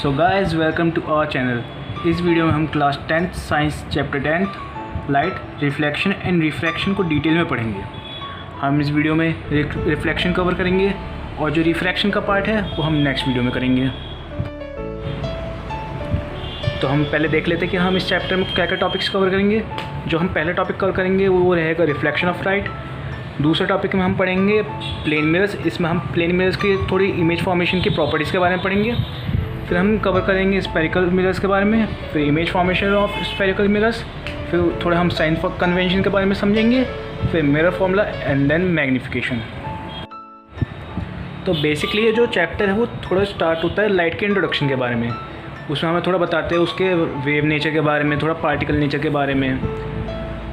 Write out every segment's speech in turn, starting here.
So guys welcome to our channel. इस video में हम class 10th science chapter 10th light reflection and refraction को detail में पढ़ेंगे। हम इस वीडियो में रिफ्लेक्शन कवर करेंगे और जो रिफ्रैक्शन का पार्ट है वो हम नेक्स्ट वीडियो में करेंगे। तो हम पहले देख लेते हैं कि हम इस चैप्टर में क्या क्या टॉपिक्स कवर करेंगे। जो हम पहले टॉपिक कवर करेंगे वो रहेगा रिफ्लेक्शन ऑफ लाइट। दूसरे टॉपिक में हम पढ़ेंगे प्लेन मिरर्स। इसमें हम प्लेन मिरर्स की थोड़ी इमेज फॉर्मेशन की प्रॉपर्टीज़ के बारे में पढ़ेंगे। फिर हम कवर करेंगे स्फेरिकल मिरर्स के बारे में, फिर image formation of spherical mirrors, फिर थोड़ा हम साइन कन्वेंशन के बारे में समझेंगे, फिर mirror formula and then magnification. तो बेसिकली ये जो चैप्टर है वो थोड़ा स्टार्ट होता है लाइट के इंट्रोडक्शन के बारे में। उसमें हमें थोड़ा बताते हैं उसके वेव नेचर के बारे में, थोड़ा पार्टिकल नेचर के बारे में।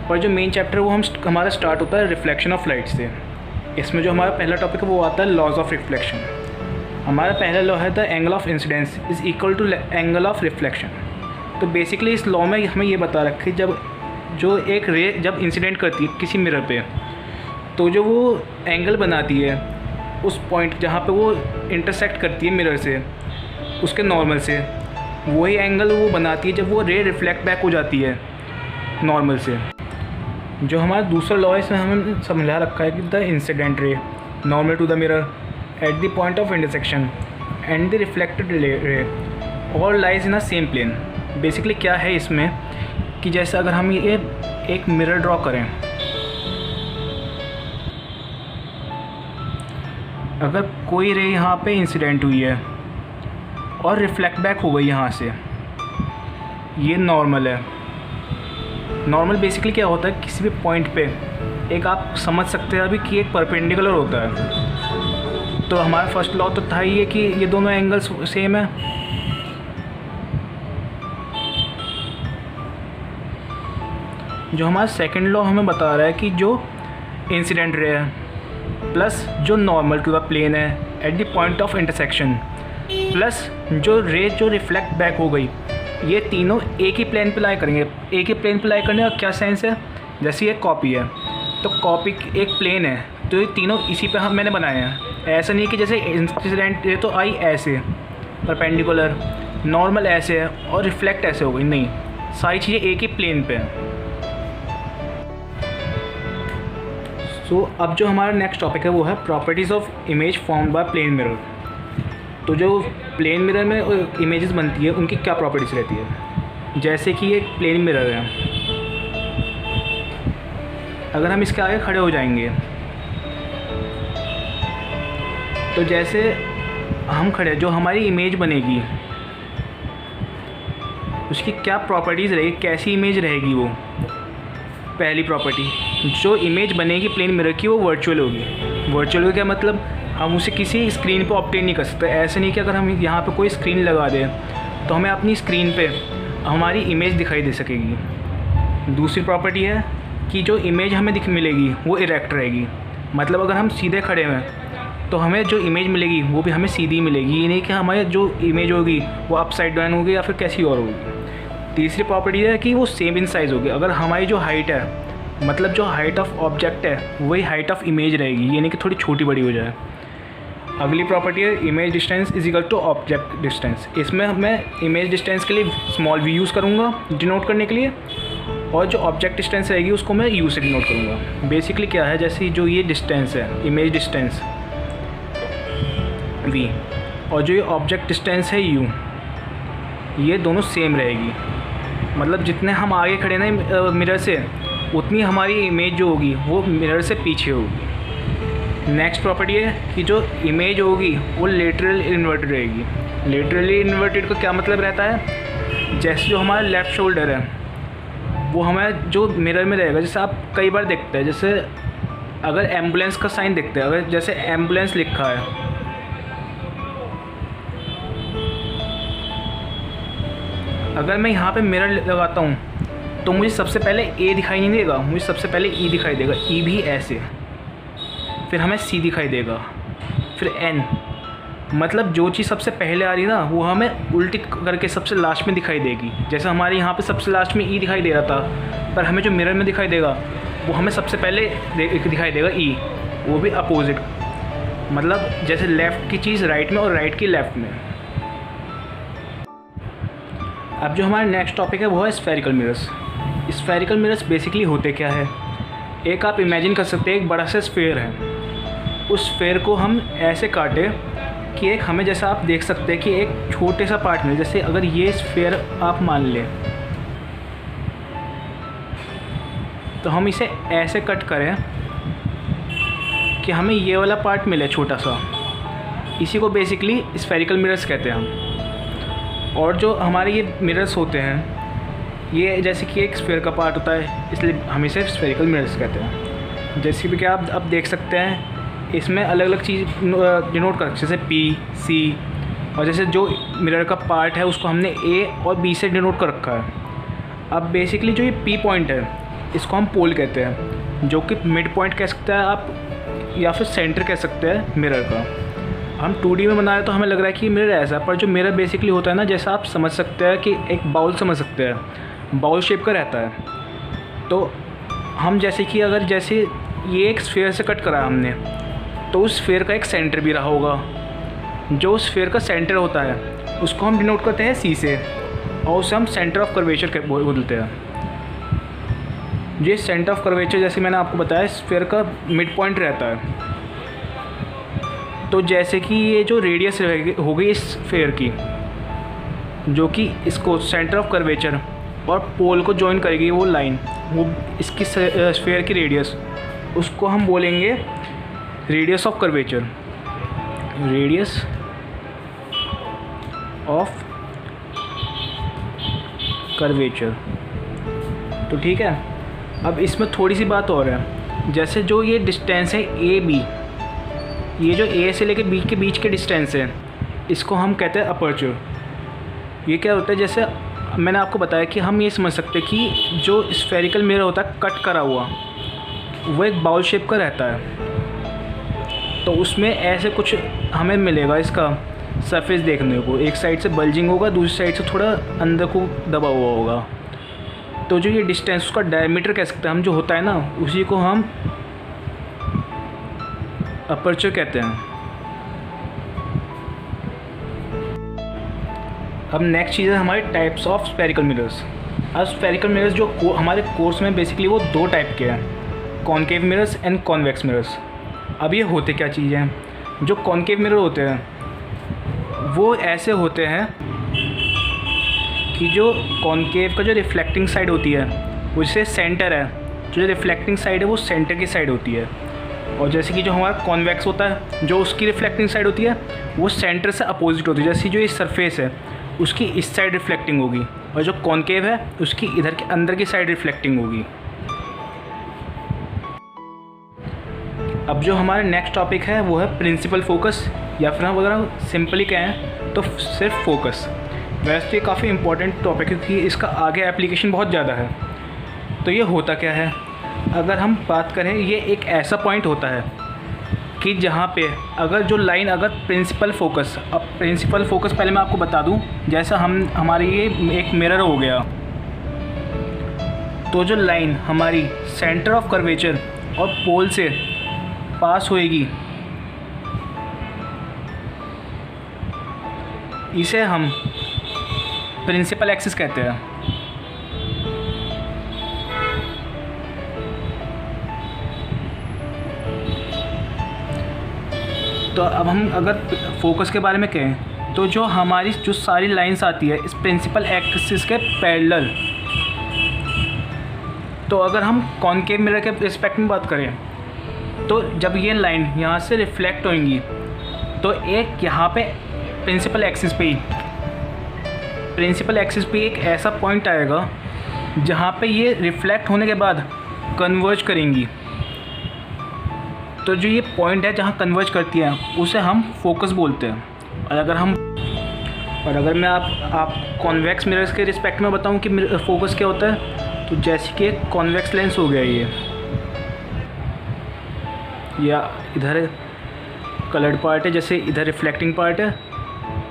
और जो मेन चैप्टर वो हमारा स्टार्ट होता है रिफ्लेक्शन ऑफ लाइट से। इसमें जो हमारा पहला टॉपिक है वो आता है लॉज ऑफ रिफ्लेक्शन। हमारा पहला लॉ है the angle of incidence is equal to angle of reflection. तो बेसिकली इस लॉ में हमें ये बता रखा है जब जो एक रे जब इंसिडेंट करती है किसी मिरर पे, तो जो वो एंगल बनाती है उस पॉइंट जहाँ पे वो इंटरसेक्ट करती है मिरर से उसके नॉर्मल से, वही एंगल वो बनाती है जब वो रे रिफ्लेक्ट बैक हो जाती है नॉर्मल से। जो हमारा दूसरा लॉ है इसमें हमें समझा रखा है कि the incident ray normal to the mirror at the point of intersection and the reflected ray all lies in a same plane. Basically क्या है इसमें कि जैसे अगर हम ये एक मिरर ड्रॉ करें, अगर कोई रे यहाँ पे इंसिडेंट हुई है और रिफ्लेक्ट बैक हो गई यहाँ से, ये नॉर्मल है। नॉर्मल बेसिकली क्या होता है किसी भी पॉइंट पे एक आप समझ सकते हैं अभी कि एक परपेंडिकुलर होता है। तो हमारा फर्स्ट लॉ तो था ही है कि ये दोनों एंगल्स सेम है। जो हमारा सेकंड लॉ हमें बता रहा है कि जो इंसिडेंट रे है प्लस जो नॉर्मल टू द प्लेन है eight the point of intersection plus जो रे जो रिफ्लेक्ट बैक हो गई, ये तीनों एक ही प्लेन पे लाई करेंगे। एक ही प्लेन पे लाई करने का क्या सेंस है, जैसे ये कॉपी है तो कॉपी एक प्लेन है तो ये तीनों इसी पे मैंने बनाए हैं। ऐसा नहीं कि जैसे इंसिडेंट ये तो आई ऐसे परपेंडिकुलर, नॉर्मल ऐसे है और रिफ्लेक्ट ऐसे हो गई, नहीं, सारी चीज़ें एक ही प्लेन पे हैं। सो अब जो हमारा नेक्स्ट टॉपिक है वो है properties of image formed by plane mirror. तो जो प्लेन मिरर में इमेजेस बनती है उनकी क्या प्रॉपर्टीज़ रहती है। जैसे कि ये प्लेन मिरर है, अगर हम इसके आगे खड़े हो जाएंगे तो जैसे हम खड़े, जो हमारी इमेज बनेगी उसकी क्या प्रॉपर्टीज़ रहेगी, कैसी इमेज रहेगी वो। पहली प्रॉपर्टी, जो इमेज बनेगी प्लेन मिरर की वो वर्चुअल होगी। वर्चुअल का क्या मतलब, हम उसे किसी स्क्रीन पे ऑब्टेन नहीं कर सकते। ऐसे नहीं कि अगर हम यहाँ पे कोई स्क्रीन लगा दें तो हमें अपनी स्क्रीन पे हमारी इमेज दिखाई दे सकेगी। दूसरी प्रॉपर्टी है कि जो इमेज हमें मिलेगी वो इरेक्ट रहेगी। मतलब अगर हम सीधे खड़े हैं तो हमें जो इमेज मिलेगी वो भी हमें सीधी मिलेगी। ये नहीं कि हमारी जो इमेज होगी वो अपसाइड डाउन होगी या फिर कैसी और होगी। तीसरी प्रॉपर्टी है कि वो सेम इन साइज़ होगी। अगर हमारी जो हाइट है, मतलब जो हाइट ऑफ ऑब्जेक्ट है वही हाइट ऑफ इमेज रहेगी, ये नहीं कि थोड़ी छोटी बड़ी हो जाए। अगली प्रॉपर्टी है image distance is equal to object distance. इसमें मैं इमेज डिस्टेंस के लिए स्मॉल वी यूज़ करूँगा डिनोट करने के लिए, और जो ऑब्जेक्ट डिस्टेंस रहेगी उसको मैं यू से डिनोट करूँगा। बेसिकली क्या है, जैसे जो ये डिस्टेंस है इमेज डिस्टेंस वी और जो ये ऑब्जेक्ट डिस्टेंस है यू, ये दोनों सेम रहेगी। मतलब जितने हम आगे खड़े ना मिरर से, उतनी हमारी इमेज जो होगी वो मिरर से पीछे होगी। नेक्स्ट प्रॉपर्टी है कि जो इमेज होगी वो लेटरल इन्वर्टेड रहेगी। लेटरली इन्वर्टेड का क्या मतलब रहता है, जैसे जो हमारा लेफ़्ट शोल्डर है वो हमें जो मिरर में रहेगा, जैसे आप कई बार देखते हैं, जैसे अगर एम्बुलेंस का साइन देखते हैं, अगर जैसे एम्बुलेंस लिखा है, अगर मैं यहाँ पे मिरर लगाता हूँ तो मुझे सबसे पहले ए दिखाई नहीं देगा, मुझे सबसे पहले ई दिखाई देगा। ई भी ऐसे, फिर हमें सी दिखाई देगा, फिर एन। मतलब जो चीज़ सबसे पहले आ रही है ना वो हमें उल्टी करके सबसे लास्ट में दिखाई देगी। जैसे हमारे यहाँ पे सबसे लास्ट में ई दिखाई दे रहा था, पर हमें जो मिरर में दिखाई देगा वो हमें सबसे पहले दिखाई देगा ई, वो भी अपोजिट। मतलब जैसे लेफ़्ट की चीज़ राइट में और राइट की लेफ़्ट में। अब जो हमारा नेक्स्ट टॉपिक है वो है spherical mirrors. Spherical mirrors basically होते क्या है, एक आप इमेजिन कर सकते हैं एक बड़ा सा स्फेयर है, उस स्फेयर को हम ऐसे काटे कि एक हमें जैसा आप देख सकते हैं कि एक छोटे सा पार्ट में, जैसे अगर ये स्फेयर आप मान लें तो हम इसे ऐसे कट करें कि हमें ये वाला पार्ट मिले छोटा सा, इसी को बेसिकली स्फेरिकल मिरर्स कहते हैं हम। और जो हमारे ये मिरर्स होते हैं ये जैसे कि एक स्फेयर का पार्ट होता है, इसलिए हम इसे स्फेरिकल मिरर्स कहते हैं। जैसे भी कि आप अब देख सकते हैं इसमें अलग अलग चीज़ डिनोट कर, जैसे P, C, और जैसे जो मिरर का पार्ट है उसको हमने A और B से डिनोट कर रखा है। अब बेसिकली जो ये P पॉइंट है इसको हम पोल कहते हैं, जो कि मिड पॉइंट कह सकते हैं आप या फिर सेंटर कह सकते हैं मिरर का। हम 2D में बना रहे तो हमें लग रहा है कि मिरर ऐसा, पर जो मिरर बेसिकली होता है ना, जैसा आप समझ सकते हैं कि एक बाउल समझ सकते हैं, बाउल शेप का रहता है। तो हम जैसे कि अगर जैसे ये एक स्फेयर से कट करा हमने, तो उस स्फेयर का एक सेंटर भी रहा होगा। जो स्फेयर का सेंटर होता है उसको हम डिनोट करते हैं C से, और उसे हम सेंटर ऑफ कर्वेचर बोलते हैं। ये सेंटर ऑफ कर्वेचर जैसे मैंने आपको बताया स्फेयर का मिड पॉइंट रहता है। तो जैसे कि ये जो रेडियस हो गई इस स्फेयर की, जो कि इसको सेंटर ऑफ कर्वेचर और पोल को जॉइन करेगी वो लाइन, वो इसकी स्फेयर की रेडियस, उसको हम बोलेंगे radius of curvature, radius of curvature. तो ठीक है, अब इसमें थोड़ी सी बात और है, जैसे जो ये डिस्टेंस है AB, ये जो A से लेके B के बीच के डिस्टेंस है इसको हम कहते हैं अपर्चर। ये क्या होता है, जैसे मैंने आपको बताया कि हम ये समझ सकते हैं कि जो स्फेरिकल मिरर होता है कट करा हुआ वो एक बाउल शेप का रहता है, तो उसमें ऐसे कुछ हमें मिलेगा इसका सरफेस देखने को, एक साइड से बल्जिंग होगा, दूसरी साइड से थोड़ा अंदर को दबा हुआ होगा। तो जो ये डिस्टेंस उसका डायमीटर कह सकते हैं हम, जो होता है ना, उसी को हम अपर्चर कहते हैं। अब नेक्स्ट चीज़ है हमारे टाइप्स ऑफ स्फेरिकल मिरर्स। अब स्फेरिकल मिरर्स जो हमारे कोर्स में बेसिकली वो दो टाइप के हैं, concave mirrors and convex mirrors. अब ये होते क्या चीज़ें हैं, जो कॉनकेव मिरर होते हैं वो ऐसे होते हैं कि जो कॉनकेव का जो रिफ्लेक्टिंग साइड होती है उससे सेंटर है, जो रिफ्लेक्टिंग साइड है वो सेंटर की साइड होती है। और जैसे कि जो हमारा कॉन्वेक्स होता है जो उसकी रिफ्लेक्टिंग साइड होती है वो सेंटर से अपोजिट होती है, जैसे जो ये सरफेस है उसकी इस साइड रिफ्लेक्टिंग होगी, और जो कॉनकेव है उसकी इधर के अंदर की साइड रिफ्लेक्टिंग होगी। अब जो हमारा नेक्स्ट टॉपिक है वो है प्रिंसिपल फोकस, या फिर हम अगर सिंपली कहें तो सिर्फ फोकस। वैसे ये काफ़ी इंपॉर्टेंट टॉपिक है क्योंकि इसका आगे एप्लीकेशन बहुत ज़्यादा है। तो ये होता क्या है, अगर हम बात करें, ये एक ऐसा पॉइंट होता है कि जहाँ पे अगर जो लाइन अगर प्रिंसिपल फोकस, अब प्रिंसिपल फोकस पहले मैं आपको बता दूं, जैसा हमारे ये एक मिरर हो गया, तो जो लाइन हमारी सेंटर ऑफ कर्वेचर और पोल से पास होएगी इसे हम प्रिंसिपल एक्सिस कहते हैं। तो अब हम अगर फोकस के बारे में कहें तो जो हमारी जो सारी लाइंस आती है इस प्रिंसिपल एक्सिस के पैरेलल, तो अगर हम कॉनकेव मिरर के रिस्पेक्ट में बात करें तो जब ये लाइन यहाँ से रिफ्लेक्ट होंगी तो एक यहाँ पे प्रिंसिपल एक्सिस पे एक ऐसा पॉइंट आएगा जहाँ पे ये रिफ्लेक्ट होने के बाद कन्वर्ज करेंगी। तो जो ये पॉइंट है जहाँ कन्वर्ज करती है उसे हम फोकस बोलते हैं। और अगर मैं आप कॉन्वेक्स मिरर्स के रिस्पेक्ट में बताऊँ कि फोकस क्या होता है, तो जैसे कि एक कॉन्वेक्स लेंस हो गया ये, या इधर कलर्ड पार्ट है, जैसे इधर रिफ्लेक्टिंग पार्ट है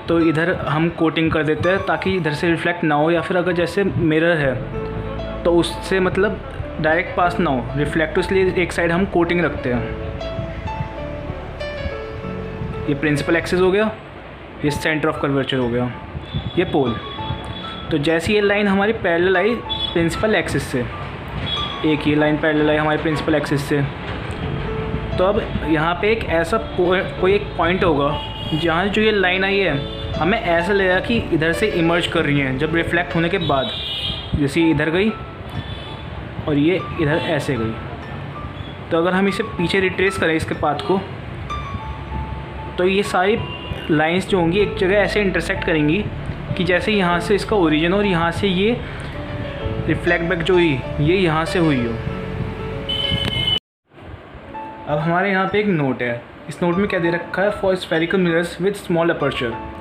तो इधर हम कोटिंग कर देते हैं ताकि इधर से रिफ्लेक्ट ना हो, या फिर अगर जैसे मिरर है तो उससे मतलब डायरेक्ट पास ना हो रिफ्लेक्ट, इसलिए एक साइड हम कोटिंग रखते हैं। ये प्रिंसिपल एक्सिस हो गया, ये सेंटर ऑफ कर्वेचर हो गया, ये पोल। तो जैसे ये लाइन हमारी पैरेलल आई प्रिंसिपल एक्सिस से, एक ये लाइन पैरेलल आई हमारे प्रिंसिपल एक्सिस से, तो अब यहाँ पे एक ऐसा कोई एक पॉइंट होगा जहाँ जो ये लाइन आई है हमें ऐसा लगेगा कि इधर से इमर्ज कर रही है जब रिफ्लेक्ट होने के बाद। जैसे ये इधर गई और ये इधर ऐसे गई, तो अगर हम इसे पीछे रिट्रेस करें इसके पाथ को, तो ये सारी लाइंस जो होंगी एक जगह ऐसे इंटरसेक्ट करेंगी कि जैसे यहाँ से इसका ओरिजिन और यहाँ से ये रिफ्लेक्ट बैक जो हुई ये यहाँ से हुई हो। अब हमारे यहाँ पे एक नोट है, इस नोट में क्या दे रखा है, for spherical mirrors with small aperture.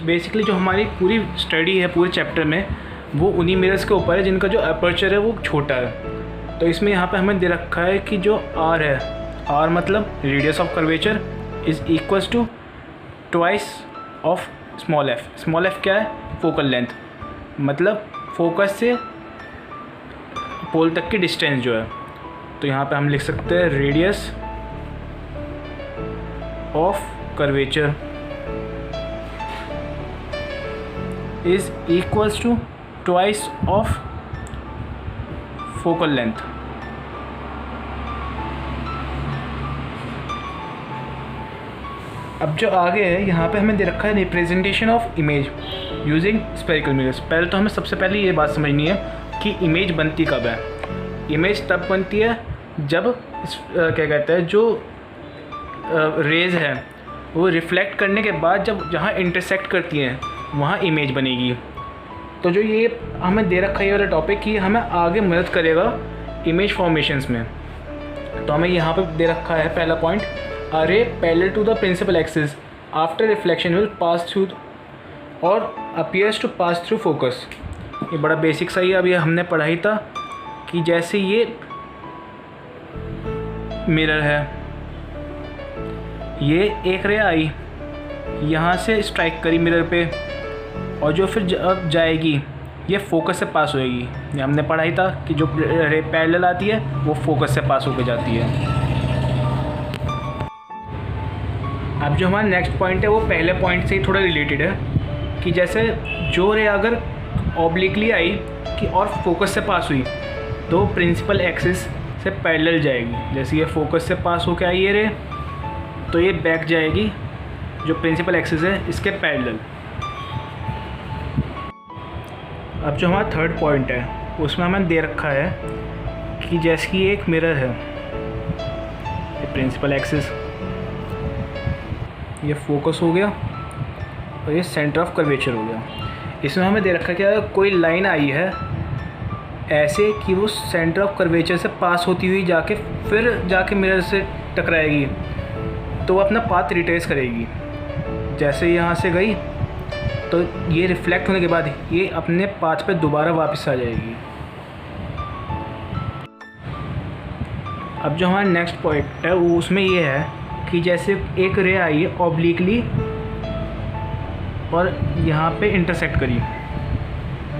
Basically जो हमारी पूरी स्टडी है पूरे चैप्टर में वो उन्हीं मिरर्स के ऊपर है जिनका जो अपर्चर है वो छोटा है। तो इसमें यहाँ पे हमें दे रखा है कि जो आर है, आर मतलब radius of curvature is equals to twice of small f. Small f क्या है, फोकल लेंथ, मतलब फोकस से पोल तक की डिस्टेंस जो है। तो यहाँ पे हम लिख सकते हैं radius of curvature is equals to twice of focal length. अब जो आगे है यहाँ पे हमें दे रखा है representation of image using spherical mirrors. पहले तो हमें सबसे पहले ये बात समझनी है कि इमेज बनती कब है। इमेज तब बनती है जब क्या कहते हैं जो रेज है वो रिफ्लेक्ट करने के बाद जब जहाँ इंटरसेक्ट करती हैं वहाँ इमेज बनेगी। तो जो ये हमें दे रखा है ये वाला टॉपिक कि हमें आगे मदद करेगा इमेज फॉर्मेशंस में। तो हमें यहाँ पे दे रखा है पहला point, a ray parallel to the principal axis after reflection will pass through or appears to pass through focus। ये बड़ा बेसिक सा ही अभी हमने पढ़ा ही था कि जैसे ये मिरर है, ये एक रे आई यहाँ से स्ट्राइक करी मिरर पे और जो फिर अब जाएगी ये फोकस से पास होएगी। ये हमने पढ़ा ही था कि जो रे पैरेलल आती है वो फोकस से पास होकर जाती है। अब जो हमारा नेक्स्ट पॉइंट है वो पहले पॉइंट से ही थोड़ा रिलेटेड है कि जैसे जो रे अगर ऑब्लिकली आई कि और फोकस से पास हुई तो प्रिंसिपल एक्सिस से पैरेलल जाएगी। जैसे ये फोकस से पास होकर आई ये रे तो ये बैक जाएगी जो प्रिंसिपल एक्सिस है इसके पैरेलल। अब जो हमारा थर्ड पॉइंट है उसमें हमें दे रखा है कि जैसे कि एक मिरर है, ये प्रिंसिपल एक्सिस, ये फोकस हो गया और ये सेंटर ऑफ कर्वेचर हो गया। इसमें हमें दे रखा है कि कोई लाइन आई है ऐसे कि वो सेंटर ऑफ कर्वेचर से पास होती हुई जाके मिरर से टकराएगी तो वो अपना पाथ रिट्रेस करेगी। जैसे यहाँ से गई तो ये रिफ्लेक्ट होने के बाद ये अपने पाथ पे दोबारा वापस आ जाएगी। अब जो हमारा नेक्स्ट पॉइंट है वो उसमें ये है कि जैसे एक रे आई है ऑब्लिकली और यहाँ पे इंटरसेक्ट करी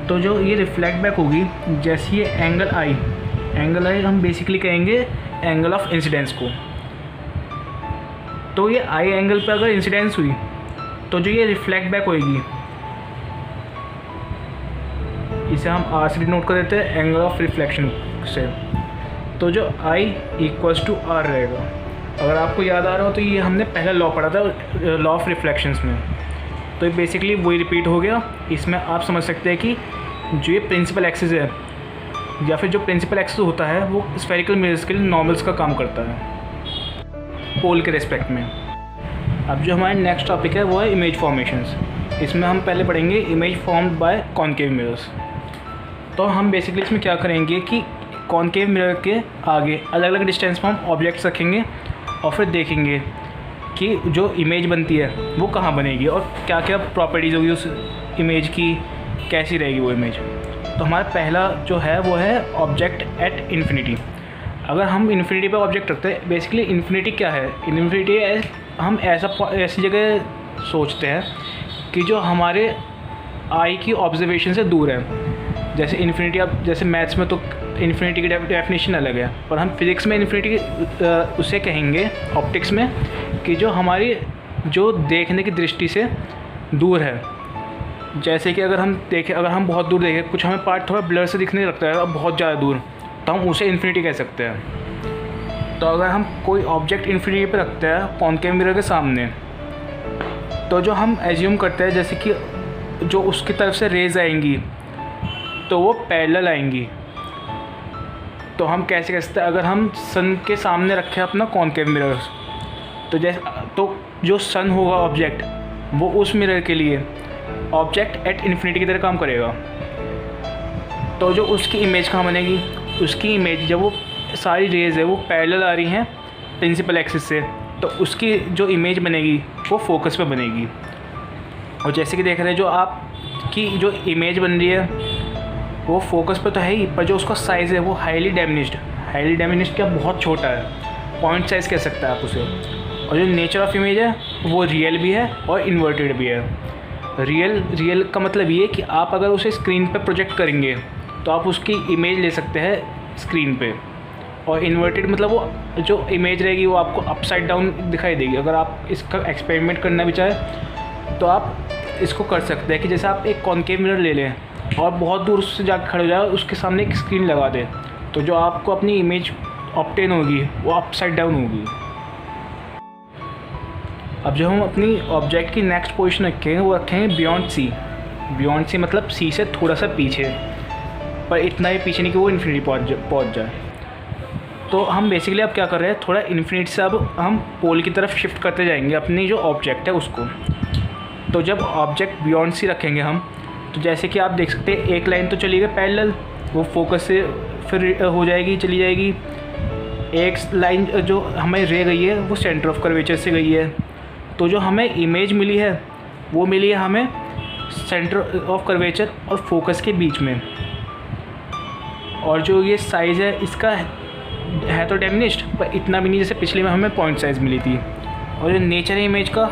तो जो ये रिफ्लेक्ट बैक होगी जैसे ये एंगल आई हम बेसिकली कहेंगे एंगल ऑफ इंसिडेंस को। तो ये आई एंगल पे अगर इंसिडेंस हुई तो जो ये रिफ्लेक्ट बैक होएगी इसे हम आर से डिनोट कर देते हैं एंगल ऑफ रिफ्लेक्शन से। तो जो आई इक्वल्स टू आर रहेगा। अगर आपको याद आ रहा हो तो ये हमने पहला लॉ पढ़ा था लॉ ऑफ रिफ्लेक्शंस में, तो ये बेसिकली वही रिपीट हो गया। इसमें आप समझ सकते हैं कि जो ये प्रिंसिपल एक्सिस है या फिर जो प्रिंसिपल एक्सिस होता है वो स्फेरिकल मिरर्स के लिए नॉर्मल्स का काम करता है पोल के रेस्पेक्ट में। अब जो हमारा नेक्स्ट टॉपिक है वो है इमेज फॉर्मेशंस। इसमें हम पहले पढ़ेंगे image formed bye concave mirrors. तो हम बेसिकली इसमें क्या करेंगे कि कॉनकेव मिरर के आगे अलग अलग डिस्टेंस पर हम ऑब्जेक्ट्स रखेंगे और फिर देखेंगे कि जो इमेज बनती है वो कहाँ बनेगी और क्या क्या प्रॉपर्टीज़ होगी उस इमेज की, कैसी रहेगी वो इमेज। तो हमारा पहला जो है वो है ऑब्जेक्ट एट इन्फिनिटी। अगर हम इन्फिनिटी पे ऑब्जेक्ट रखते हैं, बेसिकली इन्फिनिटी क्या है, इन्फिनिटी हम ऐसी जगह सोचते हैं कि जो हमारे आई की ऑब्जर्वेशन से दूर है। जैसे इन्फिनिटी, अब जैसे मैथ्स में तो इन्फिनिटी की डेफिनेशन अलग है, पर हम फिज़िक्स में इन्फिनिटी उसे कहेंगे ऑप्टिक्स में कि जो हमारी जो देखने की दृष्टि से दूर है, जैसे कि अगर हम देखें, अगर हम बहुत दूर देखें, कुछ हमें पार्ट थोड़ा ब्लर से दिखने लगता है अब बहुत ज़्यादा दूर, तो हम उसे इन्फिनिटी कह सकते हैं। तो अगर हम कोई ऑब्जेक्ट इन्फिनिटी पे रखते हैं कॉनकेव मिरर के सामने, तो जो हम एज्यूम करते हैं जैसे कि जो उसकी तरफ से रेज आएंगी तो वो पैरेलल आएंगी। तो हम कैसे कह सकते हैं, अगर हम सन के सामने रखें अपना कॉनकेव मिरर, तो जो सन होगा ऑब्जेक्ट, वो उस मिरर के लिए ऑब्जेक्ट एट इन्फिनिटी की तरह काम करेगा। तो जो उसकी इमेज कहाँ बनेगी, उसकी इमेज जब वो सारी रेज है वो पैरेलल आ रही हैं प्रिंसिपल एक्सिस से, तो उसकी जो इमेज बनेगी वो फोकस पे बनेगी। और जैसे कि देख रहे हैं जो आपकी जो इमेज बन रही है वो फोकस पे तो है ही, पर जो उसका साइज़ है वो हाईली डैमिनिश्ड क्या, बहुत छोटा है, पॉइंट साइज़ कह सकते हैं आप उसे। और जो नेचर ऑफ इमेज है वो रियल भी है और इन्वर्टेड भी है। रियल का मतलब ये कि आप अगर उसे स्क्रीन पे प्रोजेक्ट करेंगे तो आप उसकी इमेज ले सकते हैं स्क्रीन पे, और इन्वर्टेड मतलब वो जो इमेज रहेगी वो आपको अपसाइड डाउन दिखाई देगी। अगर आप इसका एक्सपेरिमेंट करना भी चाहें तो आप इसको कर सकते हैं कि जैसे आप एक कॉनकेव मिरर ले लें और बहुत दूर उससे जाकर खड़े हो जाए, उसके सामने एक स्क्रीन लगा दें, तो जो आपको अपनी इमेज ऑब्टेन होगी वो अपसाइड डाउन होगी। अब जो हम अपनी ऑब्जेक्ट की नेक्स्ट पोजीशन रखेंगे वो रखेंगे बियॉन्ड सी मतलब सी से थोड़ा सा पीछे, पर इतना ही पीछे नहीं कि वो इन्फिनिटी पहुंच जाए। तो हम बेसिकली अब क्या कर रहे हैं, थोड़ा इन्फिनिटी से अब हम पोल की तरफ शिफ्ट करते जाएंगे अपनी जो ऑब्जेक्ट है उसको। तो जब ऑब्जेक्ट बियॉन्ड सी रखेंगे हम, तो जैसे कि आप देख सकते हैं एक लाइन तो चली गई पैरेलल, वो फोकस से फिर हो जाएगी, चली जाएगी। एक लाइन जो हमें रह गई है वो सेंटर ऑफ कर्वेचर से गई है। तो जो हमें इमेज मिली है वो मिली है हमें सेंटर ऑफ कर्वेचर और फोकस के बीच में। और जो ये साइज़ है इसका है तो डेमिनिश्ड, पर इतना भी नहीं जैसे पिछले में हमें पॉइंट साइज़ मिली थी। और जो नेचर है इमेज का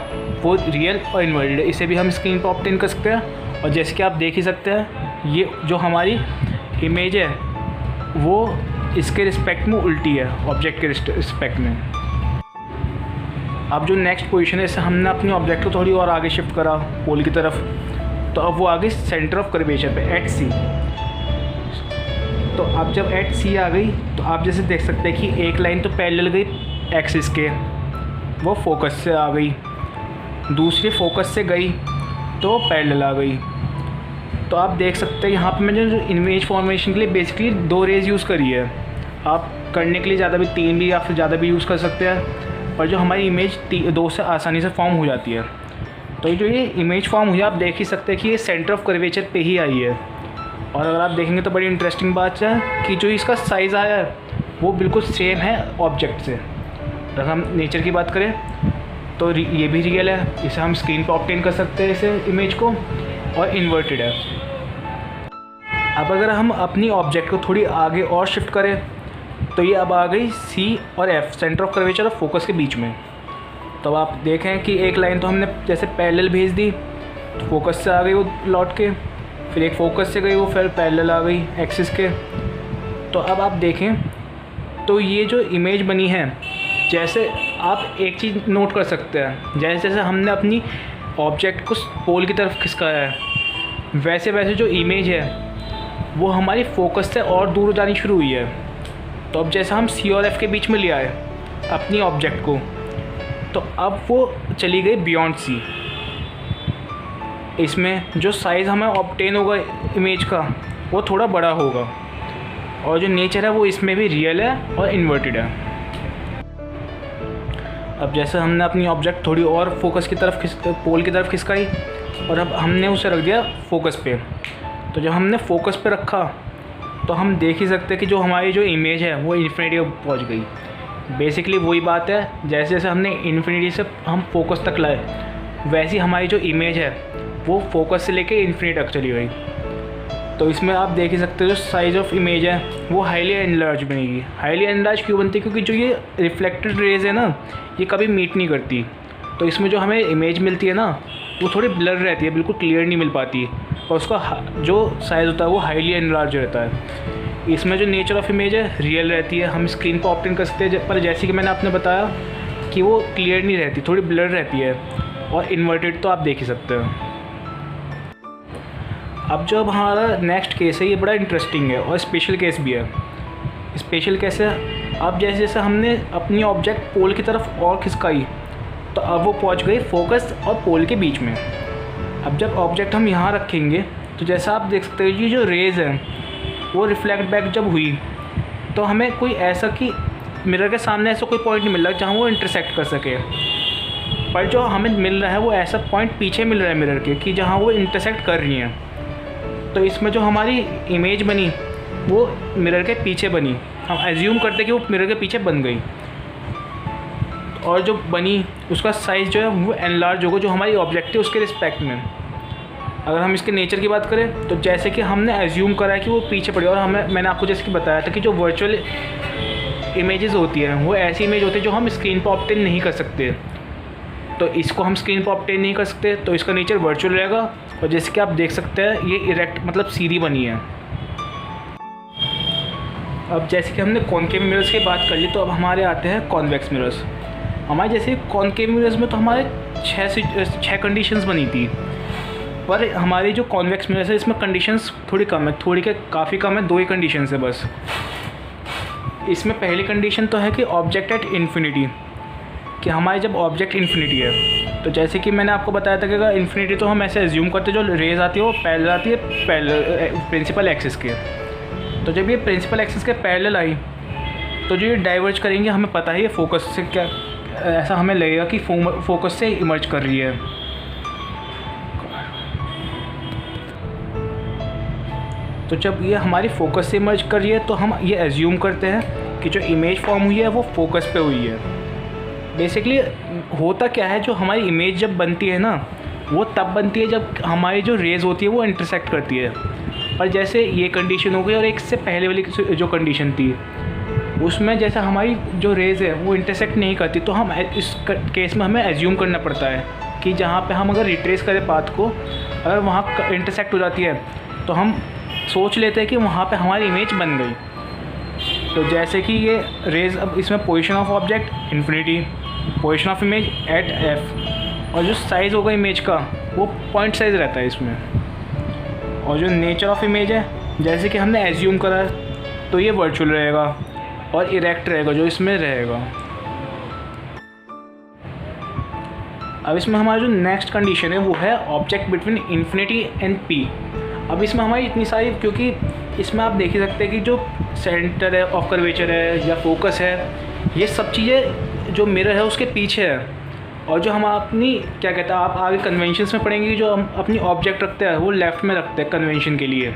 वो रियल और इन्वर्टेड है, इसे भी हम स्क्रीन पर ऑब्टेन कर सकते हैं। और जैसे कि आप देख ही सकते हैं ये जो हमारी इमेज है वो इसके रिस्पेक्ट में उल्टी है ऑब्जेक्ट के रिस्पेक्ट में। अब जो नेक्स्ट पोजीशन है, इससे हमने अपनी ऑब्जेक्ट को थोड़ी और आगे शिफ्ट करा पोल की तरफ, तो अब वो आ गई सेंटर ऑफ कर्वेचर पे एट सी। तो अब जब एट सी आ गई तो आप जैसे देख सकते हैं कि एक लाइन तो पैरेलल गई एक्सिस के, वो फोकस से आ गई, दूसरी फोकस से गई तो पैरेलल आ गई। तो आप देख सकते हैं यहाँ पे मैंने जो इमेज फॉर्मेशन के लिए बेसिकली 2 रेज यूज़ करी है। आप करने के लिए ज़्यादा भी 3 भी या फिर ज़्यादा भी यूज़ कर सकते हैं, और जो हमारी इमेज 2 से आसानी से फॉर्म हो जाती है। तो जो ये इमेज फॉर्म हुई आप देख ही सकते हैं कि ये सेंटर ऑफ कर्वेचर पे ही आई है। और अगर आप देखेंगे तो बड़ी इंटरेस्टिंग बात है कि जो इसका साइज़ आया है वो बिल्कुल सेम है ऑब्जेक्ट से। अगर हम नेचर की बात करें तो ये भी रियल है, इसे हम स्क्रीन पर ऑब्टेन कर सकते हैं इसे इमेज को, और इन्वर्टेड है। अब अगर हम अपनी ऑब्जेक्ट को थोड़ी आगे और शिफ्ट करें तो ये अब आ गई सी और एफ, सेंटर ऑफ कर्वेचर और फोकस के बीच में। तो अब आप देखें कि एक लाइन तो हमने जैसे पैरेलल भेज दी, तो फोकस से आ गई वो लौट के, फिर एक फोकस से गई वो फिर पैरेलल आ गई एक्सिस के। तो अब आप देखें तो ये जो इमेज बनी है, जैसे आप एक चीज़ नोट कर सकते हैं, जैसे जैसे हमने अपनी ऑब्जेक्ट को पोल की तरफ खिसकाया है वैसे वैसे जो इमेज है वो हमारी फोकस से और दूर जानी शुरू हुई है। तो अब जैसा हम सी और एफ के बीच में ले आए अपनी ऑब्जेक्ट को, तो अब वो चली गई बियॉन्ड सी। इसमें जो साइज़ हमें ऑब्टेन होगा इमेज का वो थोड़ा बड़ा होगा, और जो नेचर है वो इसमें भी रियल है और इन्वर्टेड है। अब जैसे हमने अपनी ऑब्जेक्ट थोड़ी और फोकस की तरफ पोल की तरफ खिसकाई, और अब हमने उसे रख दिया फोकस पे। तो जब हमने फोकस पे रखा तो हम देख ही सकते हैं कि जो हमारी जो इमेज है वो इन्फिनिटी पहुंच गई। बेसिकली वही बात है, जैसे जैसे हमने इन्फिनिटी से हम फोकस तक लाए वैसी हमारी जो इमेज है वो फोकस से लेके इन्फिनिटी तक चली गई। तो इसमें आप देख ही सकते हो जो साइज़ ऑफ इमेज है वो हाईली एनलार्ज बनेगी। हाईली एनलार्ज क्यों बनती है? क्योंकि जो ये रिफ्लेक्टेड रेज है ना ये कभी मीट नहीं करती, तो इसमें जो हमें इमेज मिलती है ना वो थोड़ी ब्लर रहती है, बिल्कुल क्लियर नहीं मिल पाती, और उसका जो साइज़ होता है वो हाईली एनलार्ज रहता है। इसमें जो नेचर ऑफ इमेज है रियल रहती है, हम स्क्रीन पर ऑब्टेन कर सकते हैं, पर जैसे कि मैंने आपने बताया कि वो क्लियर नहीं रहती, थोड़ी ब्लर रहती है, और इन्वर्टेड तो आप देख ही सकते हो। अब जो हमारा नेक्स्ट केस है ये बड़ा इंटरेस्टिंग है और स्पेशल केस भी है। स्पेशल केस है, अब जैसे जैसे हमने अपनी ऑब्जेक्ट पोल की तरफ और खिसकाई तो अब वो पहुंच गई फोकस और पोल के बीच में। अब जब ऑब्जेक्ट हम यहाँ रखेंगे तो जैसा आप देख सकते हो ये जो रेज़ है वो रिफ्लेक्ट बैक जब हुई तो हमें कोई ऐसा कि मिरर के सामने ऐसा कोई पॉइंट नहीं मिल रहा जहाँ वो इंटरसेक्ट कर सके, पर जो हमें मिल रहा है वो ऐसा पॉइंट पीछे मिल रहा है मिरर के कि जहाँ वो इंटरसेक्ट कर रही हैं। तो इसमें जो हमारी इमेज बनी वो मिरर के पीछे बनी, हम एज्यूम करते कि वो मिरर के पीछे बन गई, और जो बनी उसका साइज़ जो है वो एनलार्ज होगा जो हमारी ऑब्जेक्ट है उसके रिस्पेक्ट में। अगर हम इसके नेचर की बात करें तो जैसे कि हमने एज्यूम करा है कि वो पीछे पड़ी, और मैंने आपको जैसे कि बताया था कि जो वर्चुअल इमेजेस होती हैं वो ऐसी इमेज होती है जो हम स्क्रीन पर ऑब्टेन नहीं कर सकते, तो इसको हम स्क्रीन पर ऑब्टेन नहीं कर सकते तो इसका नेचर वर्चुअल रहेगा। और जैसे कि आप देख सकते हैं ये इरेक्ट मतलब सीधी बनी है। अब जैसे कि हमने कॉनकेव मिरर्स की बात कर ली तो अब हमारे आते हैं कॉन्वेक्स मिरर्स। हमारे जैसे कॉनकेव मिरर्स में तो हमारे 6 कंडीशंस बनी थी, पर हमारे जो कॉन्वेक्स मिरर्स है इसमें कंडीशंस थोड़ी कम है, थोड़ी के काफ़ी कम है, 2 ही कंडीशंस है बस। इसमें पहली कंडीशन तो है कि ऑब्जेक्ट एट इन्फिनिटी, कि हमारी जब ऑब्जेक्ट इन्फिनिटी है तो जैसे कि मैंने आपको बताया था कि अगर इन्फिनिटी तो हम ऐसे एज्यूम करते जो रेज आती है वो पैरेलल आती है प्रिंसिपल एक्सिस के। तो जब ये प्रिंसिपल एक्सिस के पैरेलल आई तो जो ये डाइवर्ज करेंगे हमें पता है ये फोकस से क्या, ऐसा हमें लगेगा कि फोकस से इमर्ज कर रही है। तो जब ये हमारी फोकस से इमर्ज कर रही है तो हम ये एज्यूम करते हैं कि जो इमेज फॉर्म हुई है वो फोकस पे हुई है। बेसिकली होता क्या है, जो हमारी इमेज जब बनती है ना वो तब बनती है जब हमारी जो रेज़ होती है वो इंटरसेक्ट करती है। पर जैसे ये कंडीशन हो गई और एक से पहले वाली जो कंडीशन थी उसमें जैसे हमारी जो रेज़ है वो इंटरसेक्ट नहीं करती, तो हम इस केस में हमें एज्यूम करना पड़ता है कि जहाँ पे हम अगर रिट्रेस करें पाथ को, अगर वहाँ इंटरसेक्ट हो जाती है तो हम सोच लेते हैं कि वहाँ पे हमारी इमेज बन गई। तो जैसे कि ये रेज़, अब इसमें position of object infinity, position of image at F, और जो साइज़ होगा इमेज का वो पॉइंट साइज़ रहता है इसमें। और जो नेचर ऑफ इमेज है जैसे कि हमने एज्यूम करा तो ये वर्चुअल रहेगा और इरेक्ट रहेगा जो इसमें रहेगा। अब इसमें हमारा जो नेक्स्ट कंडीशन है वो है object between infinity and P. अब इसमें हमारी इतनी सारी, क्योंकि इसमें आप देख ही सकते हैं कि जो सेंटर है ऑफ कर्वेचर है या फोकस है, ये सब चीज़ें जो मिरर है उसके पीछे है। और जो हम अपनी क्या कहते हैं, आप आगे कन्वेंशंस में पढ़ेंगे कि जो हम अपनी ऑब्जेक्ट रखते हैं वो लेफ़्ट में रखते हैं कन्वेंशन के लिए।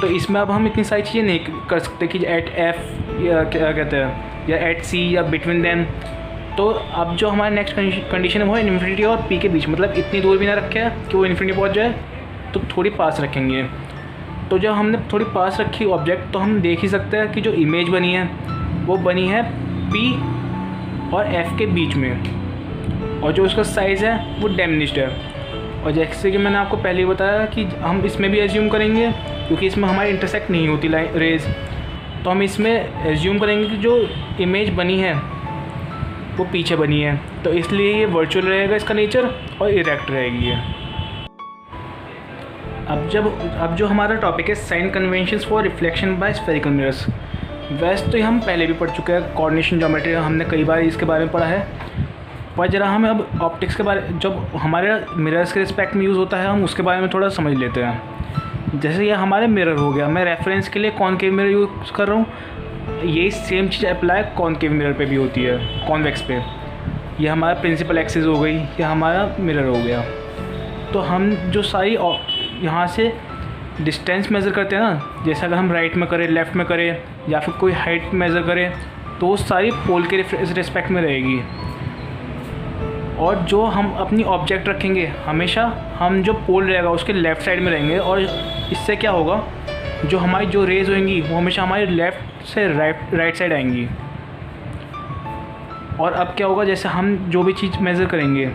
तो इसमें अब हम इतनी सारी चीज़ें नहीं कर सकते कि एट एफ या क्या कहते हैं या एट सी या बिटवीन देम। तो अब जो हमारा नेक्स्ट कंडीशन है वो है इन्फिनिटी और पी के बीच, मतलब इतनी दूर भी ना रखे कि वो इन्फिनिटी पहुँच जाए, तो थोड़ी पास रखेंगे। तो जब हमने थोड़ी पास रखी ऑब्जेक्ट तो हम देख ही सकते हैं कि जो इमेज बनी है वो बनी है पी और एफ के बीच में, और जो उसका साइज़ है वो डिमिनिश्ड है। और जैसे कि मैंने आपको पहले ही बताया कि हम इसमें भी एज्यूम करेंगे, क्योंकि इसमें हमारी इंटरसेक्ट नहीं होती रेज, तो हम इसमें एज्यूम करेंगे कि जो इमेज बनी है वो पीछे बनी है, तो इसलिए ये वर्चुअल रहेगा इसका नेचर और इरेक्ट रहेगी ये। अब जो हमारा टॉपिक है sign conventions for reflection by spherical mirrors. वैसे तो हम पहले भी पढ़ चुके हैं, कोऑर्डिनेशन ज्योमेट्री हमने कई बार इसके बारे में पढ़ा है, पर जरा हमें अब ऑप्टिक्स के बारे, जब हमारे मिरर्स के रिस्पेक्ट में यूज़ होता है हम उसके बारे में थोड़ा समझ लेते हैं। जैसे ये हमारे मिरर हो गया, मैं रेफरेंस के लिए कॉनकेव मिरर यूज़ कर रहा हूँ, यही सेम चीज़ अप्लाई कॉनकेव मिरर पे भी होती है, कॉन्वेक्स पे। ये हमारा प्रिंसिपल एक्सिस हो गई, ये हमारा मिरर हो गया। तो हम जो सारी यहाँ से डिस्टेंस मेज़र करते हैं ना, जैसे अगर हम राइट में करें, लेफ़्ट में करें, या फिर कोई हाइट मेज़र करें, तो वो सारी पोल के रिस्पेक्ट में रहेगी। और जो हम अपनी ऑब्जेक्ट रखेंगे हमेशा हम जो पोल रहेगा उसके लेफ़्ट साइड में रहेंगे, और इससे क्या होगा, जो हमारी जो रेज होंगी वो हमेशा हमारे लेफ़्ट से राइट साइड आएंगी। और अब क्या होगा, जैसे हम जो भी चीज़ मेज़र करेंगे,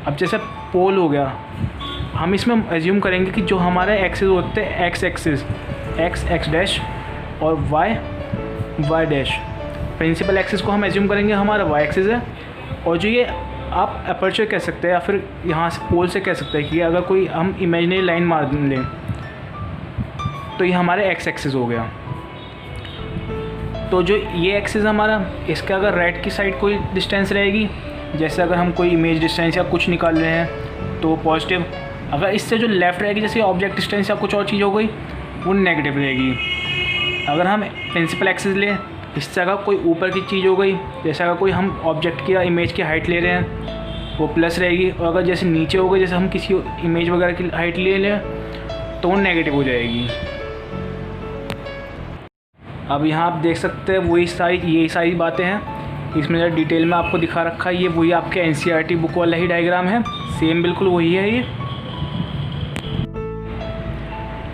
अब जैसे पोल हो गया, हम इसमें एज्यूम करेंगे कि जो हमारे एक्सिस होते हैं एक्स एक्सिस, एक्स डैश और वाई डैश। प्रिंसिपल एक्सिस को हम एज्यूम करेंगे हमारा वाई एक्सिस है, और जो ये आप अपर्चर कह सकते हैं या फिर यहाँ से पोल से कह सकते हैं कि अगर कोई हम इमेजिनरी लाइन मार लें तो ये हमारे एक्स एक्सिस हो गया। तो जो ये एक्सिस हमारा, इसका अगर राइट की साइड कोई डिस्टेंस रहेगी, जैसे अगर हम कोई इमेज डिस्टेंस या कुछ निकाल रहे हैं तो पॉजिटिव, अगर इससे जो लेफ़्ट रहेगी जैसे ऑब्जेक्ट डिस्टेंस या कुछ और चीज़ हो गई वो नेगेटिव रहेगी। अगर हम प्रिंसिपल एक्सिस लें, इससे अगर कोई ऊपर की चीज़ हो गई, जैसे अगर कोई हम ऑब्जेक्ट की या इमेज की हाइट ले रहे हैं वो प्लस रहेगी, और अगर जैसे नीचे हो गई, जैसे हम किसी इमेज वगैरह की हाइट ले लें तो वो नेगेटिव हो जाएगी। अब यहाँ आप देख सकते हैं यही सारी बातें हैं। इसमें ज़रा डिटेल में आपको दिखा रखा है, ये वही आपके NCERT बुक वाला ही डायग्राम है, सेम बिल्कुल वही है ये।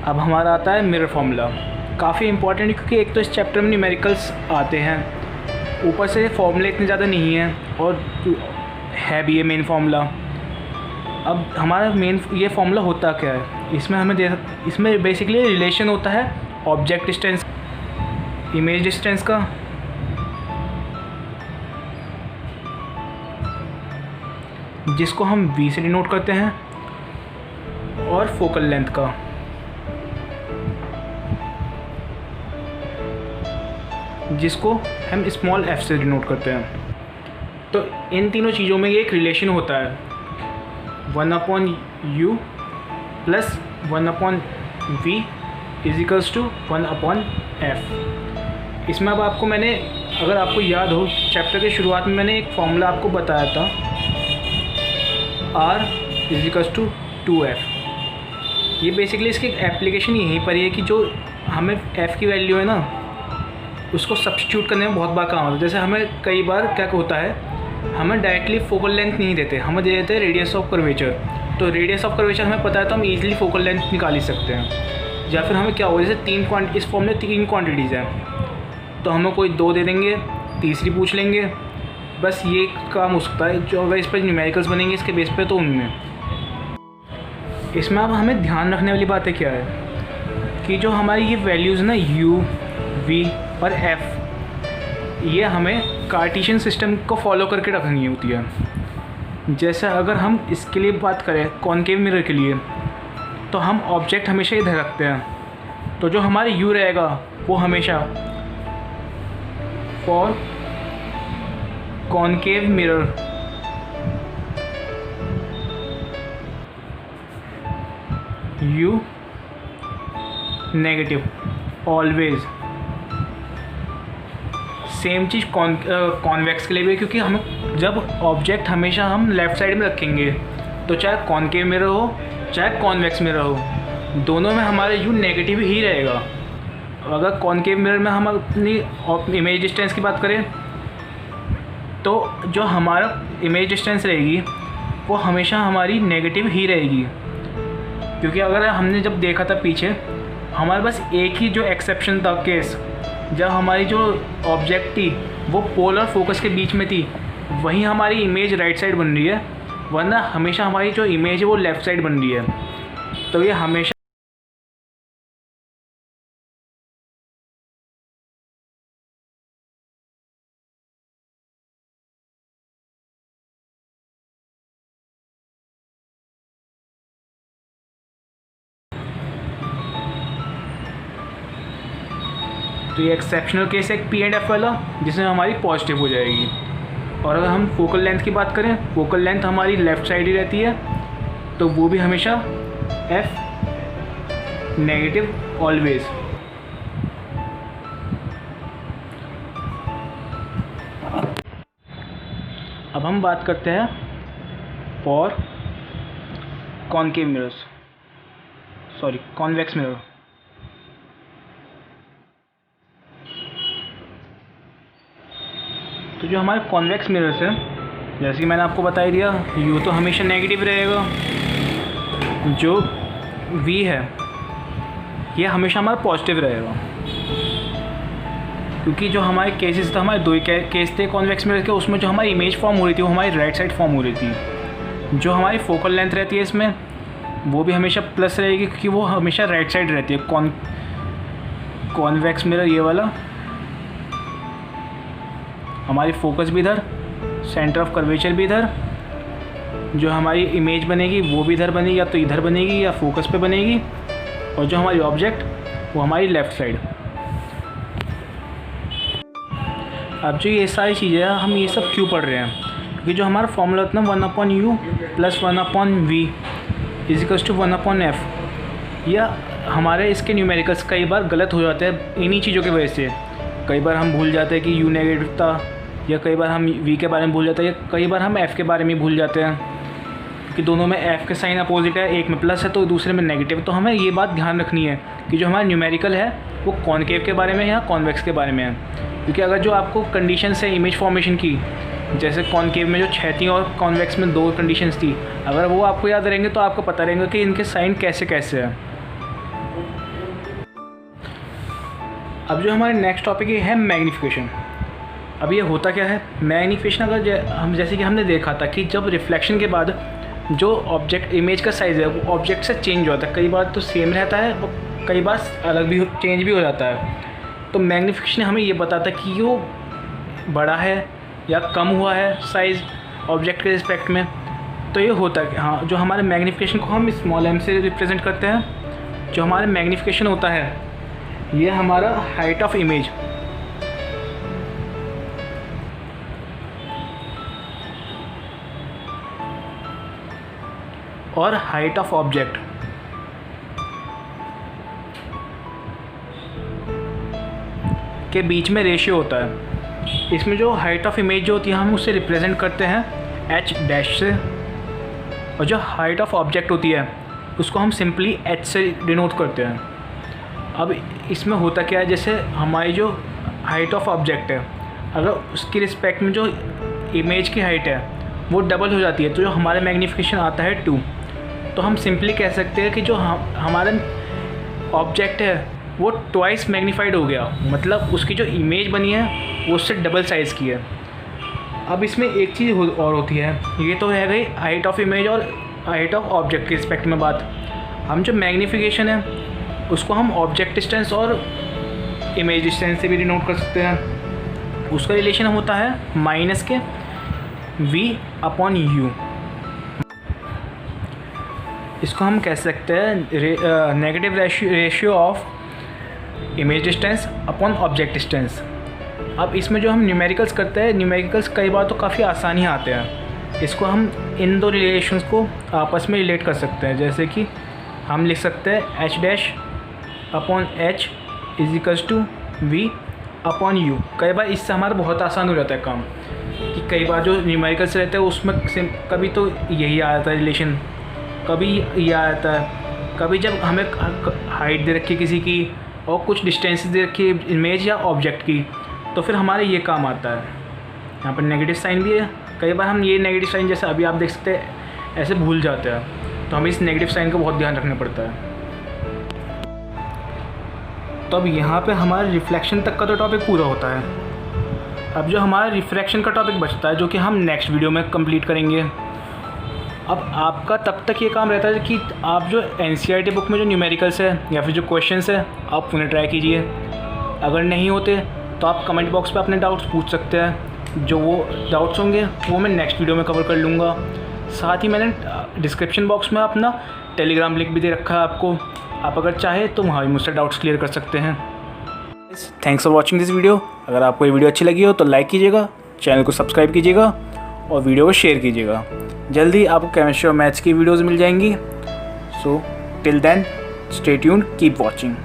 अब हमारा आता है मिरर फॉर्मूला, काफ़ी इंपॉर्टेंट है क्योंकि एक तो इस चैप्टर में न्यूमेरिकल्स आते हैं, ऊपर से फॉर्मूले इतने ज़्यादा नहीं हैं और है भी ये मेन फार्मूला। अब हमारा मेन ये फार्मूला होता क्या है, इसमें बेसिकली रिलेशन होता है ऑब्जेक्ट डिस्टेंस, इमेज डिस्टेंस का, जिसको हम v से डिनोट करते हैं, और फोकल लेंथ का, जिसको हम स्मॉल f से डिनोट करते हैं। तो इन तीनों चीज़ों में ये एक रिलेशन होता है 1/u plus 1/v is equals to 1/f। इसमें अब आपको मैंने, अगर आपको याद हो, चैप्टर के शुरुआत में मैंने एक फॉर्मूला आपको बताया था, r is equals to 2f। ये बेसिकली इसकी एप्लीकेशन यहीं पर है कि जो हमें f की वैल्यू है ना, उसको सब्स्टिट्यूट करने में बहुत बार काम आता है। जैसे हमें कई बार क्या होता है, हमें डायरेक्टली फोकल लेंथ नहीं देते, हमें दे देते हैं रेडियस ऑफ कर्वेचर। तो रेडियस ऑफ कर्वेचर हमें पता है तो हम ईजिली फोकल लेंथ निकाल ही सकते हैं। या फिर हमें क्या होगा, जैसे इस फॉर्म में 3 क्वांटिटीज़ हैं तो हमें कोई 2 दे देंगे, तीसरी पूछ लेंगे, बस ये काम हो सकता है। जो अगर इस पर न्यूमेरिकल्स बनेंगे इसके बेस पे तो उनमें, इसमें अब हमें ध्यान रखने वाली बातें क्या है कि जो हमारी ये वैल्यूज़ ना u, v और f, ये हमें कार्टेशियन सिस्टम को फॉलो करके रखनी होती है। जैसे अगर हम इसके लिए बात करें कॉनकेव मिरर के लिए, तो हम ऑब्जेक्ट हमेशा इधर रखते हैं, तो जो हमारे u रहेगा वो हमेशा for concave mirror u negative always. Same cheese convex के लिए भी, क्योंकि हम जब ऑब्जेक्ट हमेशा हम लेफ़्ट साइड में रखेंगे तो चाहे कॉनकेव मिरर हो चाहे कॉन्वेक्स मिरर हो, दोनों में हमारा u नेगेटिव ही रहेगा। अगर कॉनकेव मिरर में हम अपनी इमेज डिस्टेंस की बात करें तो जो हमारा इमेज डिस्टेंस रहेगी वो हमेशा हमारी नेगेटिव ही रहेगी, क्योंकि अगर हमने जब देखा था पीछे, हमारे पास एक ही जो एक्सेप्शन था केस, जब हमारी जो ऑब्जेक्ट थी वो पोल और फोकस के बीच में थी, वहीं हमारी इमेज राइट साइड बन रही है, वरना हमेशा हमारी जो इमेज है वो लेफ़्ट साइड बन रही है। तो ये हमेशा तो ये एक्सेप्शनल केस है एक P&F वाला, जिसमें हमारी पॉजिटिव हो जाएगी। और अगर हम फोकल लेंथ की बात करें, फोकल लेंथ हमारी लेफ़्ट साइड ही रहती है, तो वो भी हमेशा f नेगेटिव ऑलवेज। अब हम बात करते हैं for concave mirrors, sorry convex mirror. तो जो हमारे कॉन्वेक्स मिरर्स है, जैसे कि मैंने आपको बता ही दिया, u तो हमेशा नेगेटिव रहेगा, जो v है ये हमेशा हमारा पॉजिटिव रहेगा, क्योंकि जो हमारे केसेस थे, हमारे 2 केस थे कॉन्वेक्स मिरर के, उसमें जो हमारी इमेज फॉर्म हो रही थी वो हमारी राइट साइड फॉर्म हो रही थी। जो हमारी फोकल लेंथ रहती है इसमें वो भी हमेशा प्लस रहेगी, क्योंकि वो हमेशा राइट साइड रहती है। कॉन्वेक्स मिरर ये वाला, हमारी फोकस भी इधर, सेंटर ऑफ कर्वेचर भी इधर, जो हमारी इमेज बनेगी वो भी इधर बनेगी, या तो इधर बनेगी या फोकस पे बनेगी, और जो हमारी ऑब्जेक्ट वो हमारी लेफ़्ट साइड। अब जो ये सारी चीज़ें हैं हम ये सब क्यों पढ़ रहे हैं, क्योंकि जो हमारा फॉर्मूला होता है 1/u + 1/v = 1/f, या हमारे इसके न्यूमेरिकल्स कई बार गलत हो जाते हैं इन्हीं चीज़ों की वजह से। कई बार हम भूल जाते हैं कि u नेगेटिव था, या कई बार हम v के बारे में भूल जाते हैं, या कई बार हम f के बारे में भूल जाते हैं, कि दोनों में f के साइन अपोजिट है, एक में प्लस है तो दूसरे में नेगेटिव। तो हमें ये बात ध्यान रखनी है कि जो हमारा न्यूमेरिकल है वो कॉनकेव के बारे में है या कॉन्वेक्स के बारे में है। क्योंकि अगर जो आपको कंडीशंस है इमेज फॉर्मेशन की, जैसे कॉनकेव में जो 6 थी और कॉन्वेक्स में 2 कंडीशंस थी, अगर वो आपको याद रहेंगे तो आपको पता रहेगा कि इनके साइन कैसे कैसे हैं। अब जो हमारे नेक्स्ट टॉपिक है मैग्नीफिकेशन। अब ये होता क्या है मैग्नीफिकेशन, अगर हम जैसे कि हमने देखा था कि जब रिफ्लेक्शन के बाद जो ऑब्जेक्ट इमेज का साइज़ है वो ऑब्जेक्ट से चेंज होता है, कई बार तो सेम रहता है और कई बार अलग भी चेंज भी हो जाता है। तो मैग्नीफिकेशन हमें ये बताता है कि वो बड़ा है या कम हुआ है साइज़ ऑब्जेक्ट के रिस्पेक्ट में। तो ये होता है हाँ, जो हमारे मैग्नीफिकेशन को हम स्मॉल m से रिप्रेजेंट करते हैं। जो हमारे मैग्नीफिकेशन होता है ये हमारा हाइट ऑफ इमेज, और हाइट ऑफ ऑब्जेक्ट के बीच में रेशियो होता है। इसमें जो हाइट ऑफ इमेज जो होती है हम उसे रिप्रेजेंट करते हैं h' से, और जो हाइट ऑफ ऑब्जेक्ट होती है उसको हम सिंपली h से डिनोट करते हैं। अब इसमें होता क्या है, जैसे हमारी जो हाइट ऑफ ऑब्जेक्ट है अगर उसकी रिस्पेक्ट में जो इमेज की हाइट है वो डबल हो जाती है, तो जो हमारा मैग्नीफिकेशन आता है 2। तो हम सिंपली कह सकते हैं कि जो हमारा ऑब्जेक्ट है वो ट्वाइस मैग्नीफाइड हो गया, मतलब उसकी जो इमेज बनी है वो उससे डबल साइज़ की है। अब इसमें एक चीज़ और होती है, ये तो है गई हाइट ऑफ इमेज और हाइट ऑफ ऑब्जेक्ट के रिस्पेक्ट में बात। हम जो मैग्नीफिकेशन है उसको हम ऑब्जेक्ट डिस्टेंस और इमेज डिस्टेंस से भी डिनोट कर सकते हैं। उसका रिलेशन होता है माइनस के v/u। इसको हम कह सकते हैं negative ratio of image distance upon object distance. अब इसमें जो हम न्यूमेरिकल्स करते हैं, न्यूमेरिकल्स कई बार तो काफ़ी आसानी आते हैं। इसको हम इन दो रिलेशंस को आपस में रिलेट कर सकते हैं, जैसे कि हम लिख सकते हैं h'/h = v/u। कई बार इससे हमारा बहुत आसान हो जाता है काम, कि कई बार जो न्यूमेरिकल्स रहते हैं उसमें कभी तो यही आ जाता है रिलेशन, कभी ये आ जाता है, कभी जब हमें हाइट दे रखी है किसी की और कुछ डिस्टेंस दे रखी है इमेज या ऑब्जेक्ट की, तो फिर हमारे ये काम आता है। यहाँ पर नेगेटिव साइन भी है, कई बार हम ये नेगेटिव साइन जैसे अभी आप देख सकते हैं ऐसे भूल जाते हैं, तो हमें इस नेगेटिव साइन का बहुत ध्यान रखना पड़ता है। तो अब यहाँ पे हमारे रिफ्लेक्शन तक का तो टॉपिक पूरा होता है। अब जो हमारा रिफ्रैक्शन का टॉपिक बचता है जो कि हम नेक्स्ट वीडियो में कंप्लीट करेंगे। अब आपका तब तक ये काम रहता है कि आप जो NCERT बुक में जो न्यूमेरिकल्स है या फिर जो क्वेश्चंस है आप उन्हें ट्राई कीजिए। अगर नहीं होते तो आप कमेंट बॉक्स पे अपने डाउट्स पूछ सकते हैं, जो वो डाउट्स होंगे वो मैं नेक्स्ट वीडियो में कवर कर लूँगा। साथ ही मैंने डिस्क्रिप्शन बॉक्स में अपना टेलीग्राम लिंक भी दे रखा है आपको, आप अगर चाहे तो वहाँ भी मुझसे डाउट्स क्लियर कर सकते हैं। Thanks for watching this video. अगर आपको ये वीडियो अच्छी लगी हो तो लाइक कीजिएगा, चैनल को सब्सक्राइब कीजिएगा और वीडियो को शेयर कीजिएगा। जल्दी आपको केमिस्ट्री और मैथ्स की वीडियोज़ मिल जाएंगी। So till then stay tuned, keep watching.